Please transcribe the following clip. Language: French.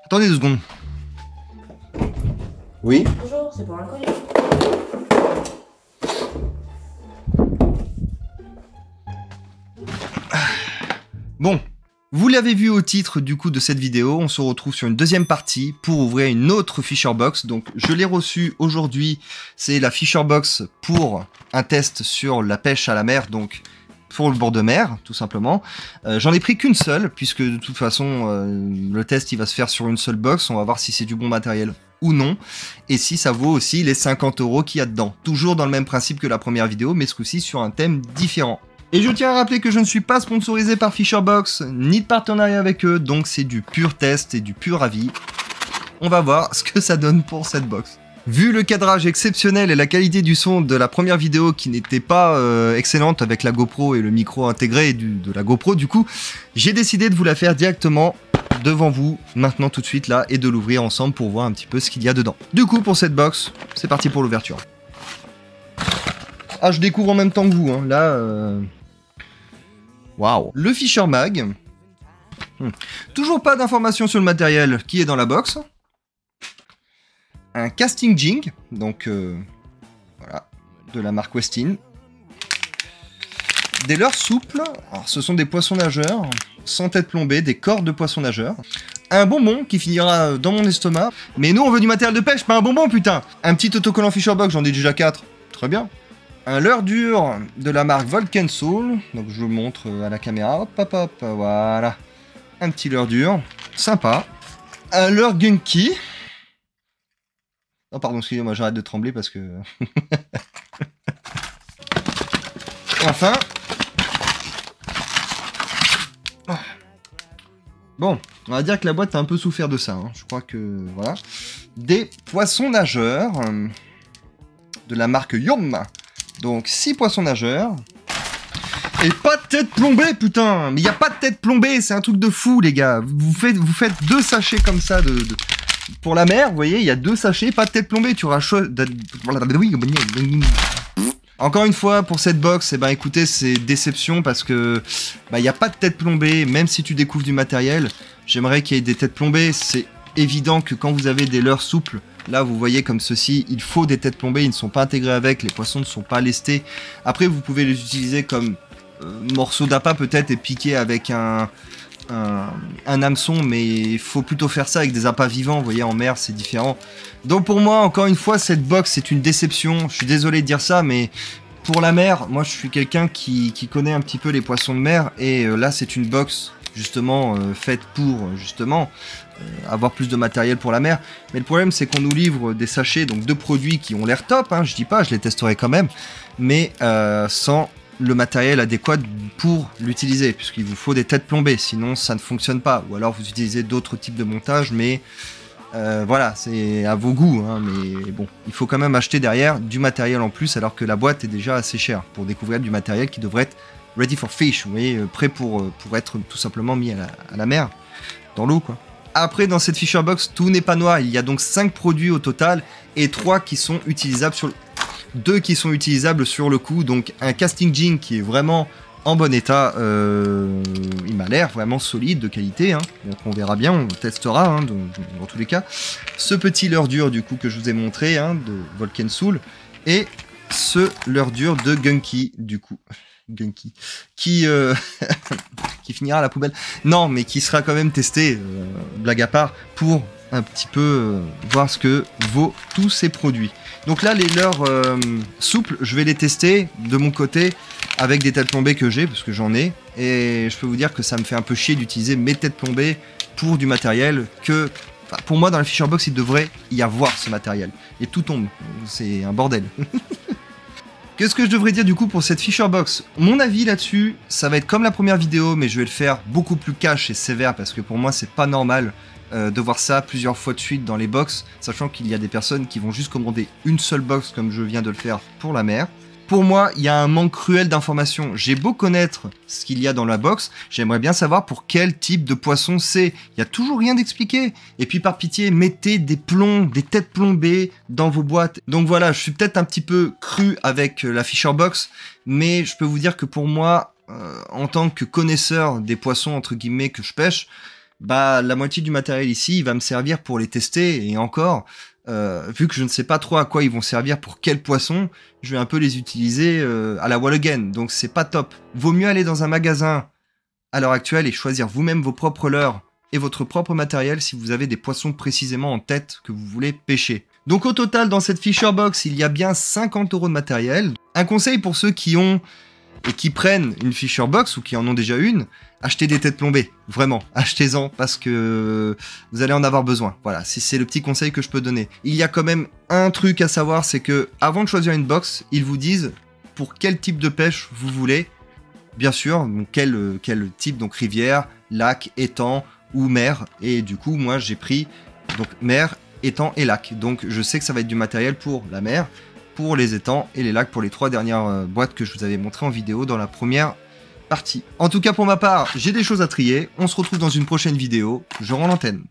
Attendez 2 secondes. Oui. Bonjour, c'est pour un colis. Bon, vous l'avez vu au titre du coup de cette vidéo, on se retrouve sur une deuxième partie pour ouvrir une autre Fisher Box. Donc je l'ai reçu aujourd'hui, c'est la Fisher Box pour un test sur la pêche à la mer, donc pour le bord de mer, tout simplement. J'en ai pris qu'une seule, puisque de toute façon, le test il va se faire sur une seule box, on va voir si c'est du bon matériel ou non, et si ça vaut aussi les 50 € qu'il y a dedans. Toujours dans le même principe que la première vidéo, mais ce coup-ci sur un thème différent. Et je tiens à rappeler que je ne suis pas sponsorisé par Fisher Box, ni de partenariat avec eux, donc c'est du pur test et du pur avis. On va voir ce que ça donne pour cette box. Vu le cadrage exceptionnel et la qualité du son de la première vidéo qui n'était pas excellente avec la GoPro et le micro intégré de la GoPro, du coup, j'ai décidé de vous la faire directement devant vous, maintenant tout de suite là, et de l'ouvrir ensemble pour voir un petit peu ce qu'il y a dedans. Du coup, pour cette box, c'est parti pour l'ouverture. Ah, je découvre en même temps que vous, hein. Là, waouh. Le Fisher Mag. Toujours pas d'informations sur le matériel qui est dans la box. Un casting jig, donc voilà, de la marque Westin. Des leurres souples, alors ce sont des poissons nageurs, sans tête plombée, des cordes de poissons nageurs. Un bonbon qui finira dans mon estomac. Mais nous on veut du matériel de pêche, pas un bonbon putain. Un petit autocollant Fisher Box, j'en ai déjà 4, très bien. Un leurre dur de la marque Volcan Soul, donc je vous le montre à la caméra, hop hop hop, voilà. Un petit leurre dur, sympa. Un leurre Gunky. Oh pardon, excusez-moi, j'arrête de trembler parce que... Enfin... Bon, on va dire que la boîte a un peu souffert de ça, hein. Je crois que... Voilà. Des poissons nageurs de la marque Yum. Donc 6 poissons nageurs. Et pas de tête plombée, putain. Mais il n'y a pas de tête plombée, c'est un truc de fou, les gars. Vous faites 2 sachets comme ça pour la mer, vous voyez, il y a 2 sachets, pas de tête plombée, tu auras chaud... Encore une fois, pour cette box, eh ben, écoutez, c'est déception parce que il n'y a pas de tête plombée, même si tu découvres du matériel, j'aimerais qu'il y ait des têtes plombées. C'est évident que quand vous avez des leurres souples, là vous voyez comme ceci, il faut des têtes plombées, ils ne sont pas intégrés avec, les poissons ne sont pas lestés. Après, vous pouvez les utiliser comme morceaux d'appât peut-être et piquer avec un hameçon, mais il faut plutôt faire ça avec des appâts vivants, vous voyez, en mer c'est différent. Donc pour moi, encore une fois, cette box c'est une déception, je suis désolé de dire ça, mais pour la mer, moi je suis quelqu'un qui connaît un petit peu les poissons de mer, et là c'est une box justement faite pour justement avoir plus de matériel pour la mer, mais le problème c'est qu'on nous livre des sachets, donc de produits qui ont l'air top, hein, je dis pas, je les testerai quand même, mais sans le matériel adéquat pour l'utiliser, puisqu'il vous faut des têtes plombées, sinon ça ne fonctionne pas, ou alors vous utilisez d'autres types de montage, mais voilà, c'est à vos goûts, hein, mais bon, il faut quand même acheter derrière du matériel en plus, alors que la boîte est déjà assez chère, pour découvrir du matériel qui devrait être ready for fish, vous voyez, prêt pour être tout simplement mis à la mer, dans l'eau quoi. Après, dans cette Fisher Box, tout n'est pas noir, il y a donc 5 produits au total, et 3 qui sont utilisables sur le... 2 qui sont utilisables sur le coup, donc un casting jig qui est vraiment en bon état, il m'a l'air vraiment solide, de qualité, hein. Donc on verra bien, on testera, hein, dans tous les cas. Ce petit leurre dur du coup que je vous ai montré, hein, de Volcan Soul, et ce leurre dur de Gunky du coup, Gunky, qui finira à la poubelle, non mais qui sera quand même testé, blague à part, pour un petit peu voir ce que vaut tous ces produits. Donc là, les leurres souples, je vais les tester de mon côté avec des têtes plombées que j'ai, parce que j'en ai. Et je peux vous dire que ça me fait un peu chier d'utiliser mes têtes plombées pour du matériel que... Enfin, pour moi, dans la Fisher Box, il devrait y avoir ce matériel. Et tout tombe. C'est un bordel. Qu'est-ce que je devrais dire du coup pour cette Fisher Box? Mon avis là-dessus, ça va être comme la première vidéo, mais je vais le faire beaucoup plus cash et sévère, parce que pour moi, c'est pas normal de voir ça plusieurs fois de suite dans les box, sachant qu'il y a des personnes qui vont juste commander une seule box comme je viens de le faire pour la mer. Pour moi, il y a un manque cruel d'informations. J'ai beau connaître ce qu'il y a dans la box, j'aimerais bien savoir pour quel type de poisson c'est. Il n'y a toujours rien d'expliqué. Et puis par pitié, mettez des plombs, des têtes plombées dans vos boîtes. Donc voilà, je suis peut-être un petit peu cru avec la Fisher Box, mais je peux vous dire que pour moi, en tant que connaisseur des poissons entre guillemets que je pêche, bah la moitié du matériel ici, il va me servir pour les tester, et encore, vu que je ne sais pas trop à quoi ils vont servir pour quel poisson, je vais un peu les utiliser à la wall again, donc c'est pas top. Vaut mieux aller dans un magasin à l'heure actuelle et choisir vous-même vos propres leurres et votre propre matériel si vous avez des poissons précisément en tête que vous voulez pêcher. Donc au total, dans cette Fisher Box, il y a bien 50 € de matériel. Un conseil pour ceux qui ont et qui prennent une Fisher Box ou qui en ont déjà une, achetez des têtes plombées. Vraiment, achetez-en parce que vous allez en avoir besoin. Voilà, c'est le petit conseil que je peux donner. Il y a quand même un truc à savoir, c'est que avant de choisir une box, ils vous disent pour quel type de pêche vous voulez. Bien sûr, donc quel type, donc rivière, lac, étang ou mer. Et du coup, moi j'ai pris donc mer, étang et lac. Donc je sais que ça va être du matériel pour la mer, pour les étangs et les lacs pour les 3 dernières boîtes que je vous avais montrées en vidéo dans la première partie. En tout cas pour ma part, j'ai des choses à trier. On se retrouve dans une prochaine vidéo. Je rends l'antenne.